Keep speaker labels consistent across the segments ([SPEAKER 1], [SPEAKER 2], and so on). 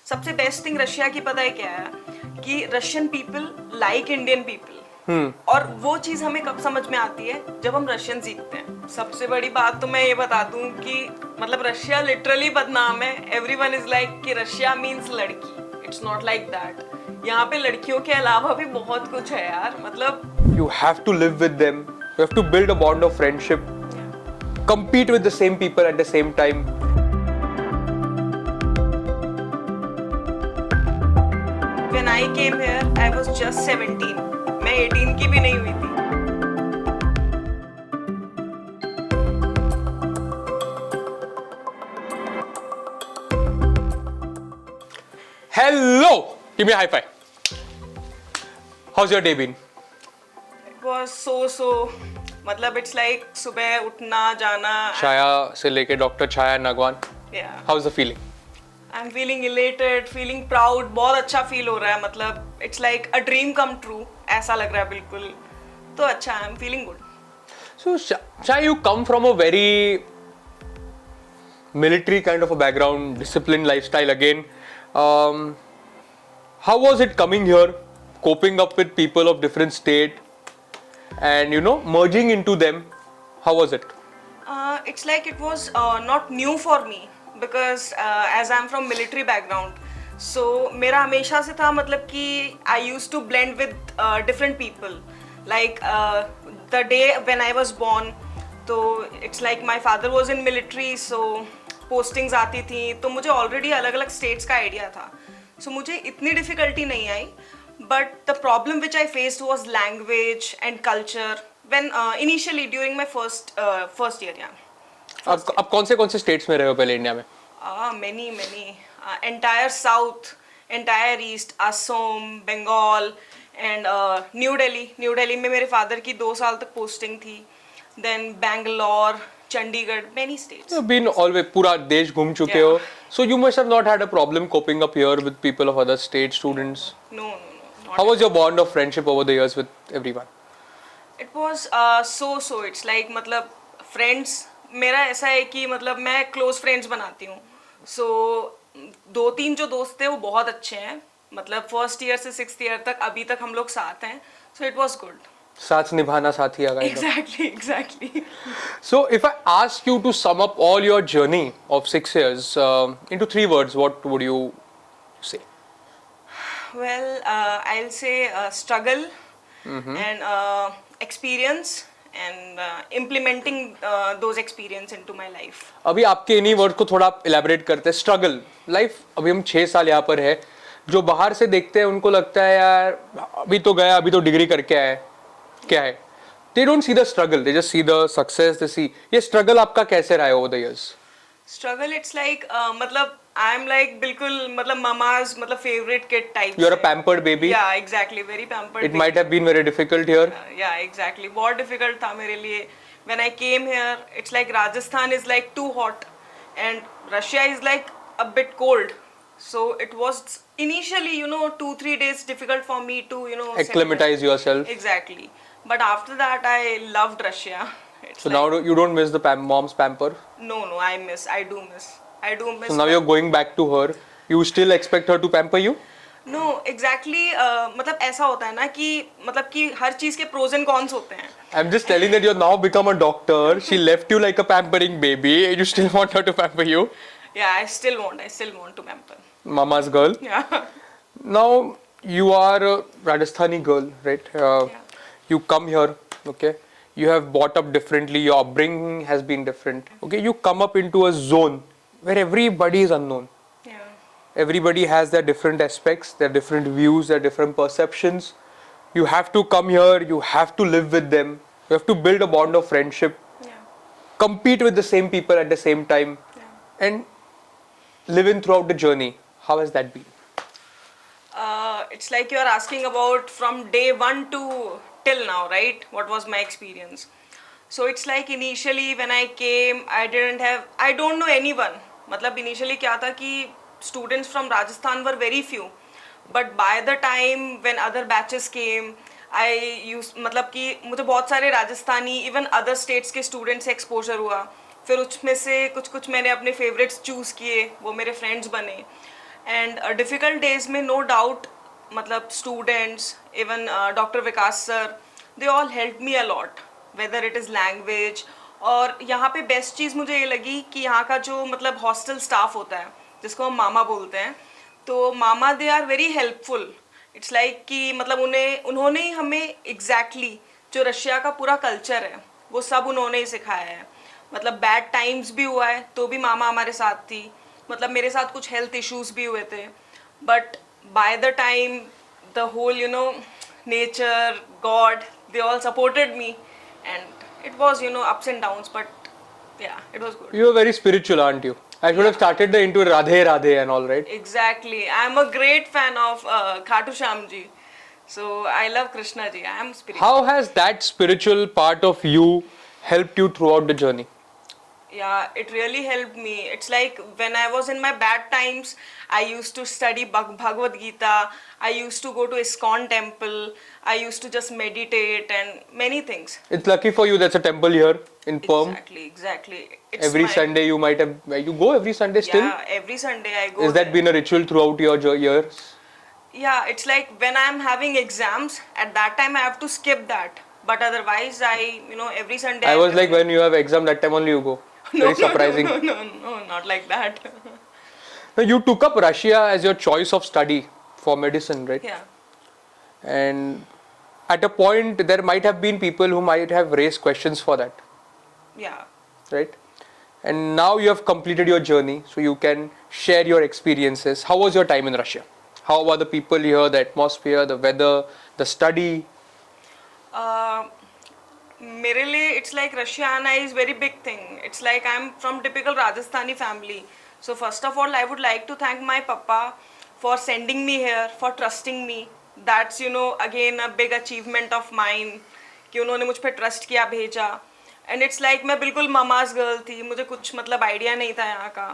[SPEAKER 1] सबसे best thing Russia की पता है क्या है कि Russian people like Indian people. और वो चीज हमें कब समझ में आती है जब हम रशियन सीखते हैं। सबसे बड़ी बात तो मैं ये बता दूं कि मतलब रशिया लिटरली बदनाम है। एवरीवन इज लाइक कि रशिया मींस लड़की। It's not like that. यहाँ पे लड़कियों के अलावा भी बहुत कुछ है यार। मतलब
[SPEAKER 2] You have to live with them. You have to build a bond of friendship. Compete with the same people at the same time.
[SPEAKER 1] when I came here I was just 17। मैं 18 की भी नहीं हुई थी।
[SPEAKER 2] Hello! Give me a high five. How's your day been?
[SPEAKER 1] It was so मतलब it's like सुबह उठना जाना।
[SPEAKER 2] छाया से लेके डॉक्टर छाया नगवान.
[SPEAKER 1] Yeah.
[SPEAKER 2] How's the feeling?
[SPEAKER 1] I'm feeling elated, feeling proud। बहुत अच्छा फील हो रहा है। मतलब it's like a dream come true ऐसा लग रहा है बिल्कुल। तो अच्छा I am feeling good.
[SPEAKER 2] So, Chai, you come from a very military kind of a background, disciplined lifestyle again. How was it coming here, coping up with people of different state, and merging into them? How was it?
[SPEAKER 1] It's like it was not new for me because as I'm from military background, so मेरा हमेशा से था मतलब कि I used to blend with different people. Like the day when I was born, तो it's like my father was in military, so postings आती थी तो मुझे already अलग अलग states का idea था। So मुझे इतनी difficulty नहीं आई, but the problem which I faced was language and culture when initially during my first year, yeah.
[SPEAKER 2] आप कौन से states में रहे हो पहले इंडिया में?
[SPEAKER 1] Many. Entire South, entire East, Assam, Bengal and New Delhi. New Delhi में मेरे father की 2 साल तक posting थी. Then Bangalore, Chandigarh, many states.
[SPEAKER 2] You've been always पूरा देश घूम चुके हो. So you must have not had a problem coping up here with people of other states, students.
[SPEAKER 1] No.
[SPEAKER 2] How was your bond of friendship over the years with everyone?
[SPEAKER 1] It was so it's like मतलब friends मेरा ऐसा है कि मतलब मैं close friends बनाती हूँ। So 2-3 जो दोस्त थे वो बहुत अच्छे हैं। मतलब फर्स्ट ईयर से 6th ईयर तक अभी तक हम लोग साथ हैं। So it was good.
[SPEAKER 2] साथ निभाना साथी आगा.
[SPEAKER 1] Exactly.
[SPEAKER 2] So if I ask you to sum up all your journey of 6 years into 3 words, what would you say?
[SPEAKER 1] Well, I'll say struggle and experience and implementing those experience into my life.
[SPEAKER 2] अभी आपके इन्हीं word को थोड़ा आप elaborate करते हैं. Struggle life अभी हम 6 साल यहाँ पर है. जो बाहर से देखते हैं उनको लगता है यार अभी तो गया, अभी तो डिग्री करके आया, क्या है. They don't see the struggle, they just see the success. They see ये struggle आपका कैसे रहा है over the years?
[SPEAKER 1] Struggle it's like मतलब I'm like बिल्कुल मतलब mama's मतलब favorite kid type.
[SPEAKER 2] You're a pampered baby.
[SPEAKER 1] Yeah, exactly, very pampered.
[SPEAKER 2] It might have been very difficult here.
[SPEAKER 1] Yeah, exactly. बहुत difficult था मेरे लिए. When I came here, it's like Rajasthan is like too hot, and Russia is like a bit cold. So it was initially 2-3 days difficult for me to
[SPEAKER 2] Acclimatize yourself.
[SPEAKER 1] Exactly. But after that, I loved Russia. It's
[SPEAKER 2] So
[SPEAKER 1] like,
[SPEAKER 2] now you don't miss the mom's pamper.
[SPEAKER 1] No, I do miss.
[SPEAKER 2] So now you're going back to her. You still expect her to pamper you?
[SPEAKER 1] No, exactly. मतलब ऐसा होता है ना कि मतलब कि हर चीज के pros and cons होते हैं.
[SPEAKER 2] I'm just telling that you're now become a doctor. She left you like a pampering baby. You still want her to pamper you?
[SPEAKER 1] Yeah, I still want to pamper.
[SPEAKER 2] Mama's girl.
[SPEAKER 1] Yeah.
[SPEAKER 2] Now you are a Rajasthani girl, right?
[SPEAKER 1] Yeah.
[SPEAKER 2] You come here, okay? You have brought up differently. Your upbringing has been different. Okay, you come up into a zone where everybody is unknown.
[SPEAKER 1] Yeah.
[SPEAKER 2] Everybody has their different aspects, their different views, their different perceptions. You have to come here. You have to live with them. You have to build a bond of friendship.
[SPEAKER 1] Yeah.
[SPEAKER 2] Compete with the same people at the same time, and live in throughout the journey. How has that been?
[SPEAKER 1] It's like you are asking about from day 1 to till now, right? What was my experience? So it's like initially when I came, I don't know anyone. मतलब initially क्या था कि students from Rajasthan were very few. But by the time when other batches came, मतलब कि मुझे बहुत सारे Rajasthani even other states के students से exposure हुआ. फिर उसमें से कुछ मैंने अपने favorites choose किए, वो मेरे friends बने. एंड डिफिकल्ट डेज में नो डाउट मतलब students even doctor Vikas sir they all help me a lot whether it is language. और यहाँ पे बेस्ट चीज़ मुझे ये लगी कि यहाँ का जो मतलब हॉस्टल स्टाफ होता है जिसको हम मामा बोलते हैं, तो मामा they are very helpful. It's like कि मतलब उन्होंने ही हमें एग्जैक्टली जो रशिया का पूरा कल्चर है वो सब उन्होंने ही सिखाया है. मतलब बैड टाइम्स भी हुआ है तो भी मामा हमारे साथ थी. मतलब मेरे साथ कुछ हेल्थ इश्यूज भी हुए थे, but by the time the whole nature god they all supported me and it was ups and downs, but yeah, it was good.
[SPEAKER 2] You are very spiritual, aren't you? I should have started the into Radhe Radhe and all, right?
[SPEAKER 1] Exactly. I'm a great fan of Khatu Shyam ji. So I love Krishna ji. I am spiritual.
[SPEAKER 2] How has that spiritual part of you helped you throughout the journey?
[SPEAKER 1] Yeah, it really helped me. It's like when I was in my bad times, I used to study Bhagavad Gita. I used to go to ISKCON temple. I used to just meditate and many things.
[SPEAKER 2] It's lucky for you that's a temple here in Perm.
[SPEAKER 1] Exactly. It's
[SPEAKER 2] Every Sunday you might have. You go every Sunday still?
[SPEAKER 1] Yeah, every Sunday I go.
[SPEAKER 2] Has that
[SPEAKER 1] there.
[SPEAKER 2] been a ritual throughout your years?
[SPEAKER 1] Yeah, it's like when I'm having exams, at that time I have to skip that. But otherwise, every Sunday.
[SPEAKER 2] I was like, when you have exam, that time only you go. Very surprising.
[SPEAKER 1] No, not like that.
[SPEAKER 2] Now, you took up Russia as your choice of study for medicine, right?
[SPEAKER 1] Yeah.
[SPEAKER 2] And at a point, there might have been people who might have raised questions for that,
[SPEAKER 1] Yeah.
[SPEAKER 2] right? And now you have completed your journey, so you can share your experiences. How was your time in Russia? How were the people here, the atmosphere, the weather, the study?
[SPEAKER 1] मेरे लिए it's like Russia आना is very big thing. It's like I am from typical Rajasthani family. So first of all I would like to thank my पप्पा for sending me here, for trusting me. That's again a big achievement of mind कि उन्होंने मुझ पर trust किया, भेजा. And it's like मैं बिल्कुल mama's girl थी, मुझे कुछ मतलब आइडिया नहीं था यहाँ का.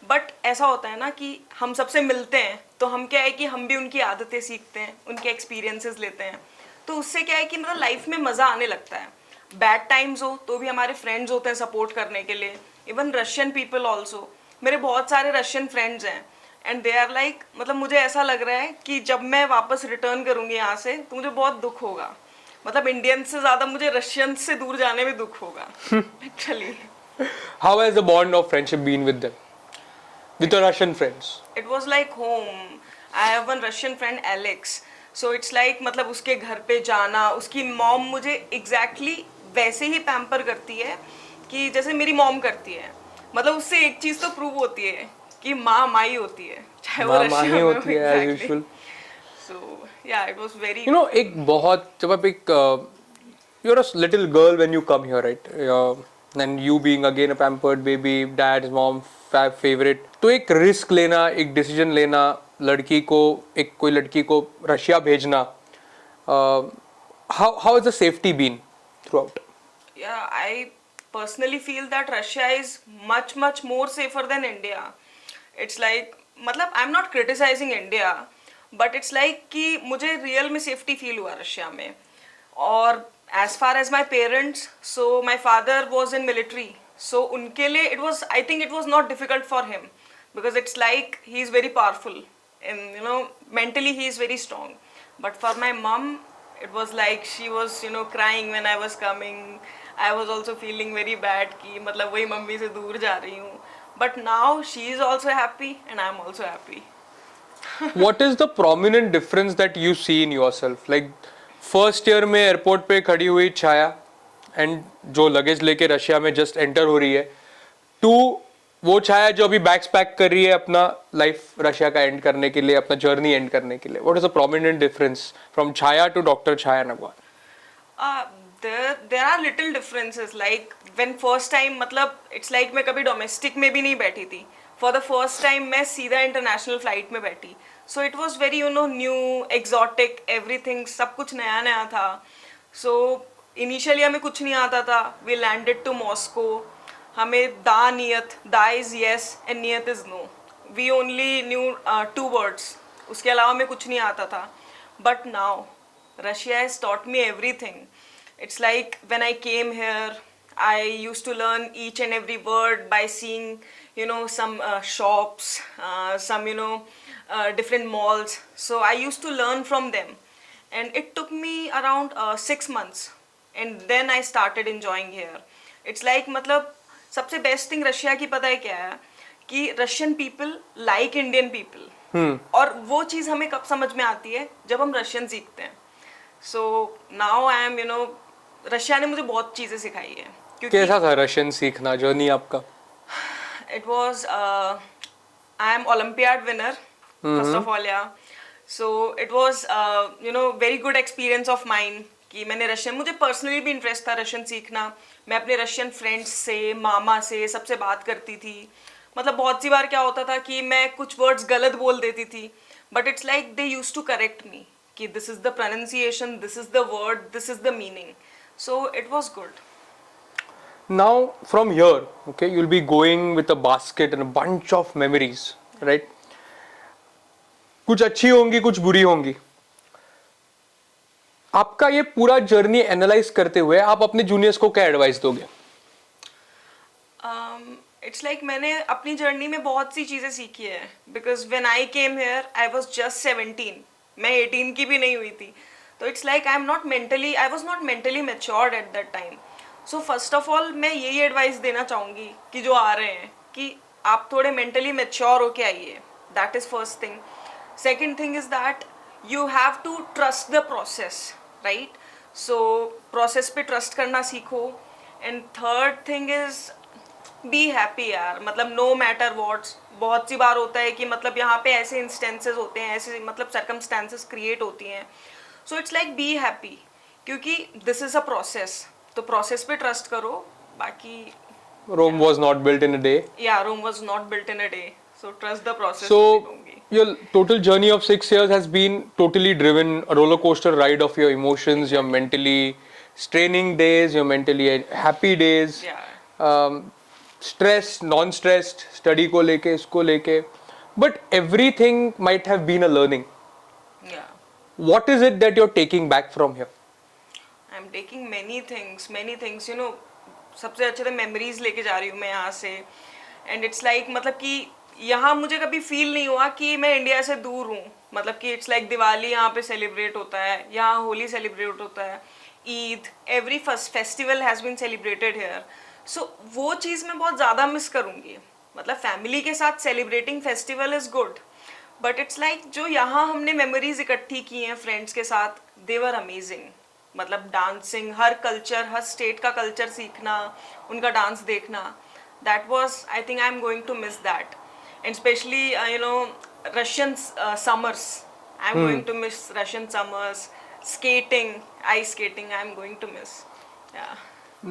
[SPEAKER 1] बट ऐसा होता है ना कि हम सबसे मिलते हैं तो हम क्या है कि हम भी उनकी आदतें सीखते हैं, उनके एक्सपीरियंसेस लेते हैं. तो उससे क्या है कि मतलब लाइफ में मज़ा आने लगता है. बैड टाइम्स हो तो भी हमारे फ्रेंड्स होते हैं सपोर्ट करने के लिए. इवन रशियन पीपल ऑल्सो, मेरे बहुत सारे रशियन फ्रेंड्स हैं एंड दे आर लाइक मतलब मुझे ऐसा लग रहा है कि जब मैं वापस रिटर्न करूँगी यहाँ से तो मुझे बहुत दुख होगा. मतलब इंडियन से ज़्यादा मुझे रशियन से दूर जाने में दुख होगा actually.
[SPEAKER 2] How has the bond of friendship been with them? With your Russian friends?
[SPEAKER 1] It was like home. I have one Russian friend Alex. So it's like मतलब उसके घर पे जाना, उसकी मॉम मुझे exactly वैसे ही पैम्पर करती है कि जैसे मेरी मॉम करती है. मतलब उससे एक चीज़ तो प्रूव होती है कि माँ माँ ही होती है, चाहे वो रशिया में हो.
[SPEAKER 2] होती है as usual.
[SPEAKER 1] So yeah, it was very.
[SPEAKER 2] You know, एक बहुत जब आप एक you're a little girl when you come here, right? And you being again a pampered baby, dad's mom favorite. तो एक रिस्क लेना, एक डिसीजन लेना, लड़की को एक कोई लड़की को रशिया भेजना. How has the safety been throughout?
[SPEAKER 1] Yeah, I personally feel that Russia is much more safer than India. It's like मतलब I'm not criticizing India, but it's like कि मुझे रियल में सेफ्टी फील हुआ Russia में. और as far as my parents, so my father was in military, so उनके लिए I think it was not difficult for him because it's like he is very powerful and mentally he is very strong. But for my mom, it was like she was crying when I was coming. I was also feeling very bad कि मतलब वही mummy से दूर जा रही हूँ. But now she is also happy and I'm also happy.
[SPEAKER 2] What is the prominent difference that you see in yourself? Like first year में airport पे खड़ी हुई छाया एंड जो लगेज लेके रशिया में जस्ट एंटर हो रही है, टू वो छाया जो अभी बैग्स पैक कर रही है अपना लाइफ रशिया का एंड करने के लिए, अपना जर्नी एंड करने के लिए. What is the prominent difference from Chhaya to doctor Chhaya नगवार?
[SPEAKER 1] there are little differences. Like when first time मतलब it's like मैं कभी डोमेस्टिक में भी नहीं बैठी थी. For the first time मैं सीधा इंटरनेशनल फ्लाइट में बैठी. So it was very new, exotic, everything, सब कुछ नया नया था. So initially हमें कुछ नहीं आता था. We landed to Moscow. हमें दा नियत, दा is yes and नियत is no. We only knew 2 words. उसके अलावा हमें कुछ नहीं आता था. But now Russia has taught me everything. It's like when I came here, I used to learn each and every word by seeing some shops, some different malls. So I used to learn from them, and it took me around 6 months, and then I started enjoying here. It's like मतलब सबसे best thing Russia की पता है क्या है कि Russian people like Indian people, और वो चीज़ हमें कब समझ में आती है जब हम रशियन सीखते हैं. So now I am Russia ने मुझे बहुत चीज़ें सिखाई है. क्योंकि
[SPEAKER 2] कैसा था रशियन सीखना, जर्नी आपका?
[SPEAKER 1] it was I am Olympiad winner first of all, yeah. So it was very good experience of mine कि मैंने रशियन, मुझे पर्सनली भी इंटरेस्ट था रशियन सीखना. मैं अपने रशियन फ्रेंड्स से, मामा से, सबसे बात करती थी. मतलब बहुत सी बार क्या होता था कि मैं कुछ वर्ड्स गलत बोल देती थी, but it's like they used to correct me कि this is the pronunciation, this is the word, this is the meaning. So it was good.
[SPEAKER 2] Now from here, okay, you'll be going with a basket and a bunch of memories, right? कुछ अच्छी होंगी, कुछ बुरी होंगी. आपका ये पूरा journey analyse करते हुए आप अपने जूनियर्स को क्या एडवाइस दोगे?
[SPEAKER 1] इट्स लाइक मैंने अपनी जर्नी में बहुत सी चीज़ें सीखी है. Because when I came here I was just 17. मैं 18 की भी नहीं हुई थी. तो it's like I was not mentally matured at that time. So first of all मैं यही एडवाइस देना चाहूँगी कि जो आ रहे हैं कि आप थोड़े मेंटली मैच्योर होके आइए. That is first thing. Second thing is that you have to trust the process, right? So process पे ट्रस्ट करना सीखो. And third thing is be happy यार. मतलब नो मैटर वॉट्स, बहुत सी बार होता है कि मतलब यहाँ पे ऐसे इंस्टेंसेस होते हैं, ऐसे मतलब सर्कमस्टांसेस क्रिएट होती हैं. सो इट्स लाइक बी हैप्पी, क्योंकि दिस इज़ अ प्रोसेस. तो प्रोसेस पे ट्रस्ट करो. बाकी
[SPEAKER 2] Rome was not built in a day.
[SPEAKER 1] या Rome was not built in a day. So trust the process.
[SPEAKER 2] So your total journey of 6 years has been totally driven, a roller coaster ride of your emotions, your mentally straining days, your mentally happy days, stress, non-stressed, study को लेके, इसको लेके. But everything might have been a learning.
[SPEAKER 1] या
[SPEAKER 2] What is it that you're taking back from here?
[SPEAKER 1] I am taking many things सबसे अच्छे तो memories लेके जा रही हूँ मैं यहाँ से. एंड इट्स लाइक मतलब कि यहाँ मुझे कभी फील नहीं हुआ कि मैं इंडिया से दूर हूँ. मतलब कि इट्स लाइक दिवाली यहाँ पे सेलिब्रेट होता है, यहाँ होली सेलिब्रेट होता है, Eid, every festival has been celebrated here. So वो चीज़ मैं बहुत ज़्यादा मिस करूँगी. मतलब फैमिली के साथ celebrating festival is good, but it's like जो यहाँ हमने मेमोरीज इकट्ठी की हैं फ्रेंड्स के साथ, दे वर अमेजिंग. मतलब डांसिंग, हर कल्चर, हर स्टेट का कल्चर सीखना, उनका डांस देखना, that was, I think I am going to miss that. And specially Russian summers, I am going to miss Russian summers. Skating, ice skating, I am going to miss.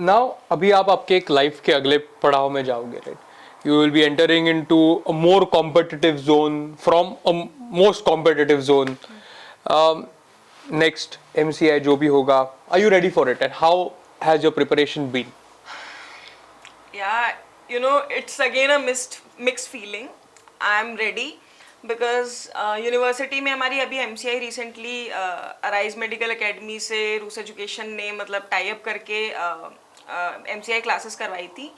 [SPEAKER 2] Now अभी आप आपके एक life के अगले पड़ाव में जाओगे, right? You will be entering into a more competitive zone from a most competitive zone. Next MCI जो भी होगा, are you ready for it and how has your preparation been?
[SPEAKER 1] Yeah, it's again a mixed feeling. I'm ready because university में हमारी अभी MCI recently arise medical academy से रूस education ने मतलब टाई अप करके MCI क्लासेस करवाई थी.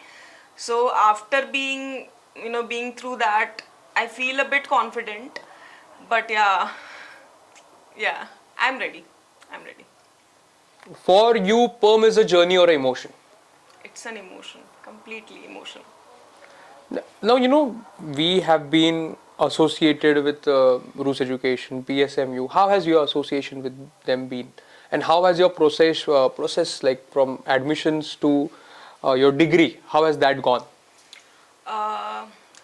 [SPEAKER 1] So after being through that I feel a bit confident, but या I'm ready.
[SPEAKER 2] For you, perm is a journey or an emotion?
[SPEAKER 1] It's an emotion, completely emotion.
[SPEAKER 2] Now, we have been associated with Rus Education, PSMU. How has your association with them been? And how has your process like from admissions to your degree, how has that gone?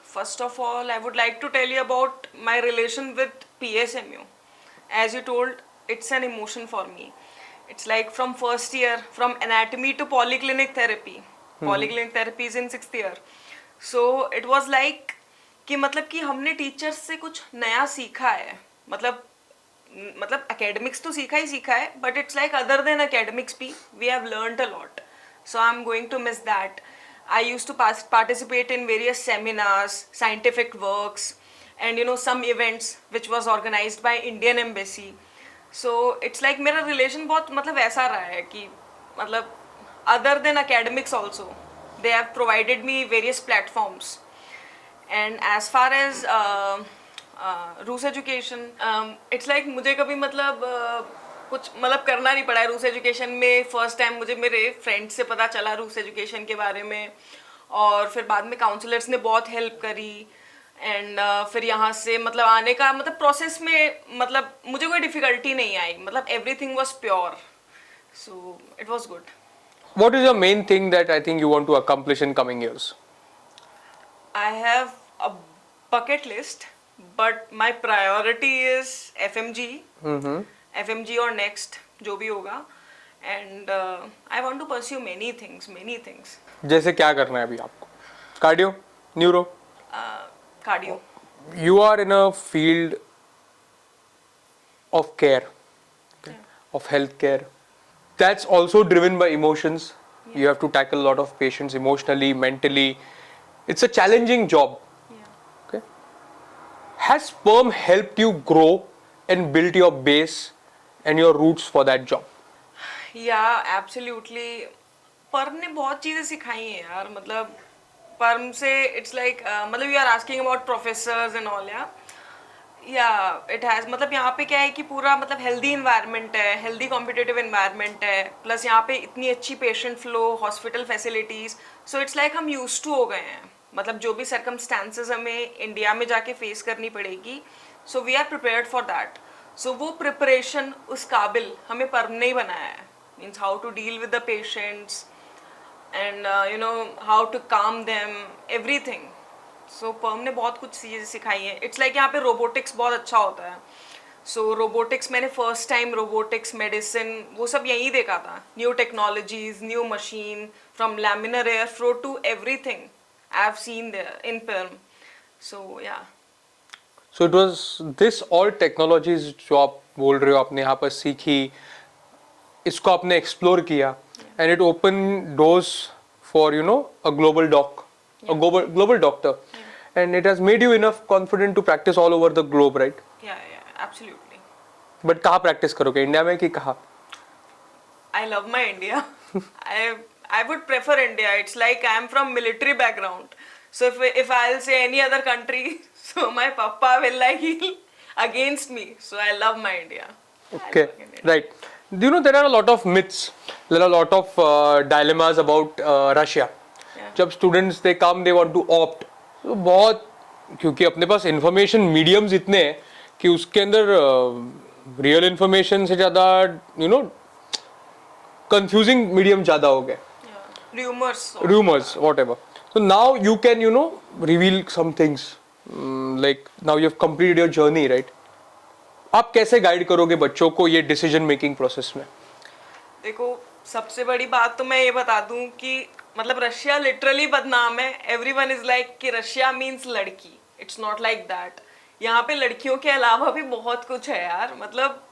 [SPEAKER 1] First of all, I would like to tell you about my relation with PSMU. As you told, it's an emotion for me. It's like from first year, from anatomy to polyclinic therapy. Polyclinic therapy is in 6th year. So it was like कि मतलब कि हमने teachers से कुछ नया सीखा है. मतलब academics तो सीखा है, but it's like other than academics भी we have learned a lot. So I'm going to miss that. I used to participate in various seminars, scientific works, and some events which was organized by Indian Embassy. So it's like मेरा relation बहुत मतलब ऐसा रहा है कि मतलब other than academics also they have provided me various platforms. And as far as रूस education it's like मुझे कभी मतलब कुछ मतलब करना नहीं पड़ा है रूस एजुकेशन में। फर्स्ट टाइम मुझे मेरे फ्रेंड से पता चला रूस एजुकेशन के बारे में, और फिर बाद में काउंसलर्स ने बहुत हेल्प करी। एंड फिर यहाँ से मतलब आने का मतलब प्रोसेस में मतलब मुझे कोई डिफिकल्टी नहीं आई, मतलब everything was pure, so it was good.
[SPEAKER 2] What is your main thing that I think you want to accomplish in coming years?
[SPEAKER 1] I have a bucket list, but my priority is FMG, FMG or next, जो भी होगा, and I want to pursue many things, many things.
[SPEAKER 2] जैसे क्या करना है अभी आपको? Cardio, neuro?
[SPEAKER 1] Cardio.
[SPEAKER 2] You are in a field of care, okay, of health care. That's also driven by emotions. You have to tackle a lot of patients emotionally, mentally. It's a challenging job.
[SPEAKER 1] Yeah.
[SPEAKER 2] Okay. Has sperm helped you grow and build your base and your roots for that job?
[SPEAKER 1] Yeah, absolutely. Perm ने बहुत चीज़ें सिखाई हैं यार, मतलब Perm से it's like मतलब you are asking about professors and all, या इट हैज़ मतलब यहाँ पे क्या है कि पूरा मतलब हेल्दी इन्वायरमेंट है, हेल्दी कॉम्पिटिटिव इन्वायरमेंट है, प्लस यहाँ पे इतनी अच्छी patient flow, hospital facilities, so it's like हम यूज टू हो गए हैं, मतलब जो भी सर्कमस्टांसेस हमें इंडिया में जाके फेस करनी पड़ेगी, so we are prepared for that. So वो प्रिपरेशन उस काबिल हमें पर्म ने ही बनाया है, means how to deal with the patients and you know how to calm them, everything. So Perm ने बहुत कुछ चीज़ें सिखाई हैं। इट्स लाइक यहाँ पे रोबोटिक्स बहुत अच्छा होता है। सो रोबोटिक्स मैंने फर्स्ट टाइम रोबोटिक्स, मेडिसिन, वो सब यहीं देखा था। New technologies, new machine, from laminar air flow to everything I have seen there in Perm. So yeah,
[SPEAKER 2] So it was this all technologies जो आप बोल रहे हो आपने यहाँ पर सीखी, इसको आपने एक्सप्लोर किया, and it opened doors for a global global doctor, and it has made you enough confident to practice all over the globe, right?
[SPEAKER 1] yeah, absolutely.
[SPEAKER 2] But कहाँ practice करोगे, इंडिया में कि कहाँ?
[SPEAKER 1] I love my India. I would prefer India. It's like I am from military background. So if I'll say any other country, so my papa will like he'll against me. So I love my India.
[SPEAKER 2] Okay, right. Do you know there are a lot of myths, there are a lot of dilemmas about Russia.
[SPEAKER 1] Yeah.
[SPEAKER 2] जब students they come they want to opt, तो बहुत, क्योंकि अपने पास information mediums इतने हैं कि उसके अंदर real information से ज़्यादा confusing medium ज़्यादा हो गए.
[SPEAKER 1] Yeah. Rumors. also.
[SPEAKER 2] Rumors, whatever. So now you can reveal some things. Like now you have completed your journey, right? आप कैसे गाइड करोगे बच्चों को ये डिसीजन मेकिंग प्रोसेस में?
[SPEAKER 1] देखो, सबसे बड़ी बात तो मैं ये बता दूं कि मतलब रशिया लिटरली बदनाम है। एवरीवन इज लाइक कि रशिया मींस लड़की। It's not like that. यहाँ पे लड़कियों के अलावा भी बहुत कुछ है यार। मतलब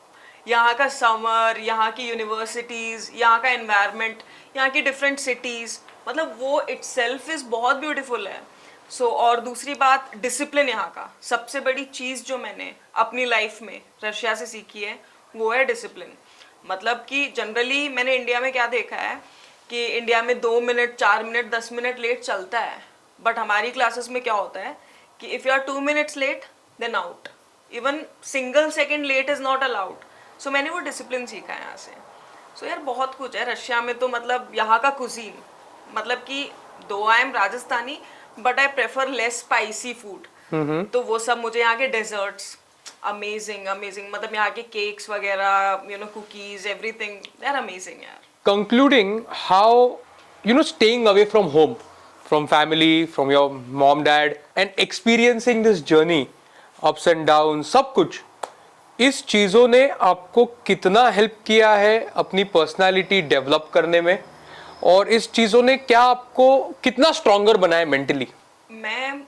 [SPEAKER 1] यहाँ का समर, यहाँ की यूनिवर्सिटीज, यहाँ का एनवायरनमेंट, यहाँ की डिफरेंट सिटीज, मतलब वो इटसेल्फ इज बहुत ब्यूटीफुल है। सो और दूसरी बात, डिसिप्लिन यहाँ का। सबसे बड़ी चीज़ जो मैंने अपनी लाइफ में रशिया से सीखी है वो है डिसिप्लिन। मतलब कि जनरली मैंने इंडिया में क्या देखा है कि इंडिया में 2 मिनट, 4 मिनट, 10 मिनट लेट चलता है, बट हमारी क्लासेस में क्या होता है कि if you are 2 minutes late then out, even single second late is not allowed. So मैंने वो डिसिप्लिन सीखा है यहाँ से। सो यार बहुत कुछ है रशिया में। तो मतलब यहाँ का कुजीन, मतलब कि दो I am Rajasthani but I prefer less spicy food, तो वो सब मुझे यहाँ के डेजर्ट्स अमेजिंग अमेजिंग, मतलब यहाँ के केक्स वगैरह, cookies, everything they are amazing यार।
[SPEAKER 2] Concluding, how staying away from home, from family, from your mom, dad, and experiencing this journey, ups and downs, सब कुछ, इस चीज़ों ने आपको कितना हेल्प किया है अपनी पर्सनालिटी डेवलप करने में, और इस चीज़ों ने क्या आपको कितना स्ट्रॉन्गर बनाया मेंटली?
[SPEAKER 1] मैं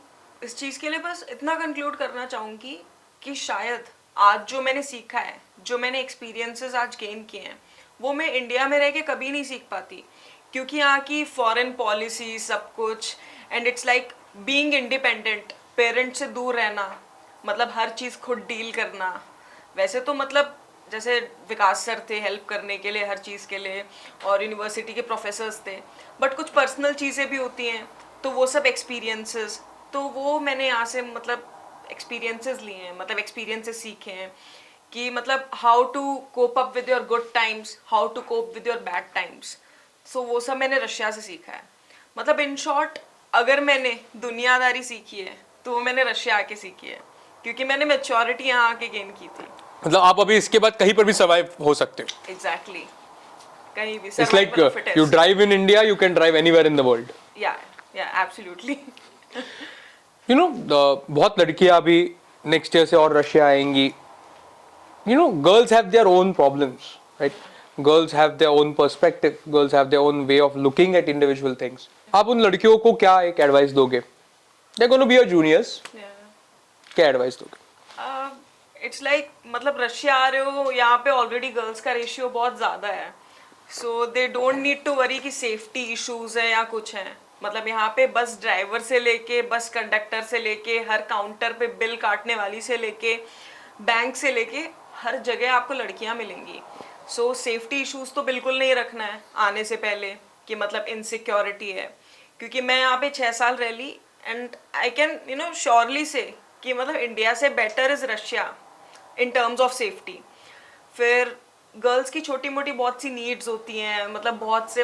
[SPEAKER 1] इस चीज़ के लिए बस इतना कंक्लूड करना चाहूँगी कि शायद आज जो मैंने सीखा है, जो मैंने एक्सपीरियंसेस आज गेन किए हैं, वो मैं इंडिया में रह के कभी नहीं सीख पाती, क्योंकि यहाँ की फॉरेन पॉलिसी सब कुछ, and it's like being independent, parents से दूर रहना, मतलब हर चीज़ खुद डील करना। वैसे तो मतलब जैसे विकास सर थे हेल्प करने के लिए हर चीज़ के लिए, और यूनिवर्सिटी के प्रोफेसर्स थे, बट कुछ पर्सनल चीज़ें भी होती हैं, तो वो सब एक्सपीरियंसेस तो वो मैंने यहाँ से मतलब एक्सपीरियंसेस लिए हैं, मतलब एक्सपीरियंसेस सीखे हैं कि मतलब how to cope up with your good times, how to cope with your bad times. So वो सब मैंने रशिया से सीखा है। मतलब इन शॉर्ट अगर मैंने दुनियादारी सीखी है तो वो मैंने रशिया आके सीखी है, क्योंकि मैंने मैच्योरिटी यहाँ आके गेन की थी।
[SPEAKER 2] मतलब आप अभी इसके बाद कहीं पर भी सर्वाइव हो सकते हो।
[SPEAKER 1] एग्जैक्टली कहीं भी
[SPEAKER 2] it's like you drive in India, you can drive anywhere in the world.
[SPEAKER 1] या एब्सोल्युटली।
[SPEAKER 2] यू नो बहुत लड़कियां अभी नेक्स्ट ईयर से और रशिया आएंगी। You know girls have their own problems, right? Girls have their own perspective, girls have their own way of looking at individual things. आप उन लड़कियों को क्या एक एडवाइस दोगे? They gonna be your juniors, क्या एडवाइस दोगे?
[SPEAKER 1] इट्स लाइक मतलब रशिया आ रहे हो, यहाँ पे ऑलरेडी गर्ल्स का रेशियो बहुत ज़्यादा है, so they don't need to worry कि सेफ्टी इश्यूज है या कुछ है। मतलब यहाँ पे बस ड्राइवर से लेके बस कंडक्टर से लेके हर काउंटर पे बिल काटने वाली से लेके बैंक से लेके हर जगह आपको लड़कियाँ मिलेंगी। सो सेफ्टी इश्यूज तो बिल्कुल नहीं रखना है आने से पहले कि मतलब इनसिक्योरिटी है, क्योंकि मैं यहाँ पे 6 साल रह ली and I can you know surely say कि मतलब इंडिया से better is Russia in terms of safety. फिर गर्ल्स की छोटी मोटी बहुत सी नीड्स होती हैं, मतलब बहुत से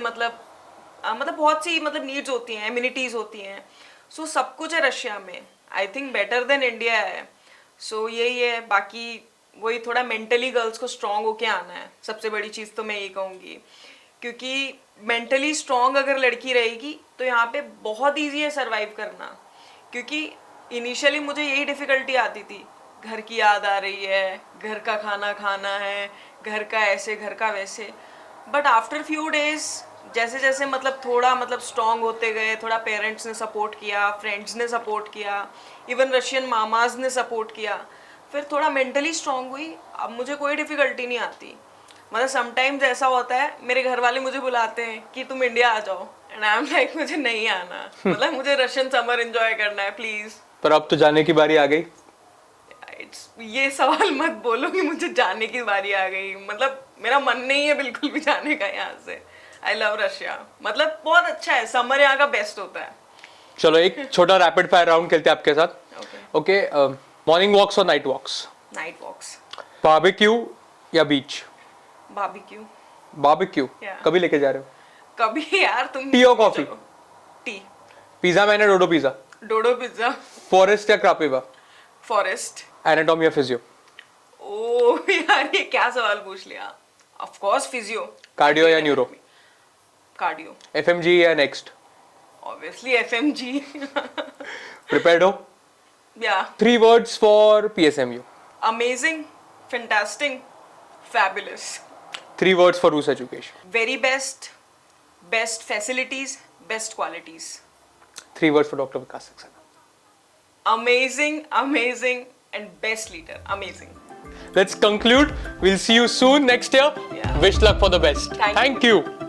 [SPEAKER 1] बहुत सी नीड्स होती हैं, इम्यूनिटीज़ होती हैं। सो सब कुछ है रशिया में, I think better than India है। सो यही है, बाकी वही थोड़ा मेंटली गर्ल्स को स्ट्रांग होके आना है। सबसे बड़ी चीज़ तो मैं यही कहूँगी, क्योंकि मेंटली स्ट्रांग अगर लड़की रहेगी तो यहाँ पे बहुत ईजी है सर्वाइव करना। क्योंकि इनिशियली मुझे यही डिफ़िकल्टी आती थी, घर की याद आ रही है, घर का खाना खाना है, घर का ऐसे घर का वैसे। बट आफ्टर फ्यू डेज जैसे जैसे मतलब थोड़ा स्ट्रांग होते गए, थोड़ा पेरेंट्स ने सपोर्ट किया, फ्रेंड्स ने सपोर्ट किया, इवन रशियन मामाज ने सपोर्ट किया, फिर थोड़ा मेंटली स्ट्रांग हुई। अब मुझे कोई डिफ़िकल्टी नहीं आती। मतलब समटाइम्स ऐसा होता है, मेरे घर वाले मुझे बुलाते हैं कि तुम इंडिया आ जाओ, एंड आई एम लाइक मुझे नहीं आना, मतलब मुझे रशियन समर एंजॉय करना है प्लीज़।
[SPEAKER 2] पर अब तो जाने की बारी आ गई।
[SPEAKER 1] ये सवाल मत बोलो कि मुझे जाने की बारी आ गई। मतलब मेरा मन नहीं है बिल्कुल भी जाने का यहाँ से। आई लव रशिया, मतलब बहुत अच्छा है, समर यहाँ का बेस्ट होता है।
[SPEAKER 2] चलो एक छोटा रैपिड फायर राउंड खेलते हैं आपके साथ। ओके, मॉर्निंग वॉक्स और नाइट वॉक्स?
[SPEAKER 1] नाइट वॉक्स।
[SPEAKER 2] बारबेक्यू या बीच?
[SPEAKER 1] बारबेक्यू।
[SPEAKER 2] बारबेक्यू कभी लेके जा रहे हो?
[SPEAKER 1] कभी यार। तुम
[SPEAKER 2] टी और कॉफी?
[SPEAKER 1] टी।
[SPEAKER 2] पिज्जा मैन या डोडो पिज्जा?
[SPEAKER 1] डोडो पिज्जा।
[SPEAKER 2] फॉरेस्ट या क्रापिवा?
[SPEAKER 1] फॉरेस्ट।
[SPEAKER 2] एनाटॉमी या फिजियो?
[SPEAKER 1] ओह यार ये क्या सवाल पूछ लिया। Of course physio.
[SPEAKER 2] कार्डियो या न्यूरो?
[SPEAKER 1] कार्डियो।
[SPEAKER 2] एफएमजी या नेक्स्ट?
[SPEAKER 1] Obviously FMG.
[SPEAKER 2] प्रिपेयर्ड हो?
[SPEAKER 1] या।
[SPEAKER 2] 3 words for PSMU?
[SPEAKER 1] Amazing, fantastic, fabulous.
[SPEAKER 2] 3 words for Rus education?
[SPEAKER 1] Very best, best facilities, best qualities.
[SPEAKER 2] 3 words for Dr. Vikas Saxena?
[SPEAKER 1] Amazing, amazing, and best leader. Amazing.
[SPEAKER 2] Let's conclude. We'll see you soon next year.
[SPEAKER 1] Yeah.
[SPEAKER 2] Wish luck for the best.
[SPEAKER 1] Thank
[SPEAKER 2] Thank you.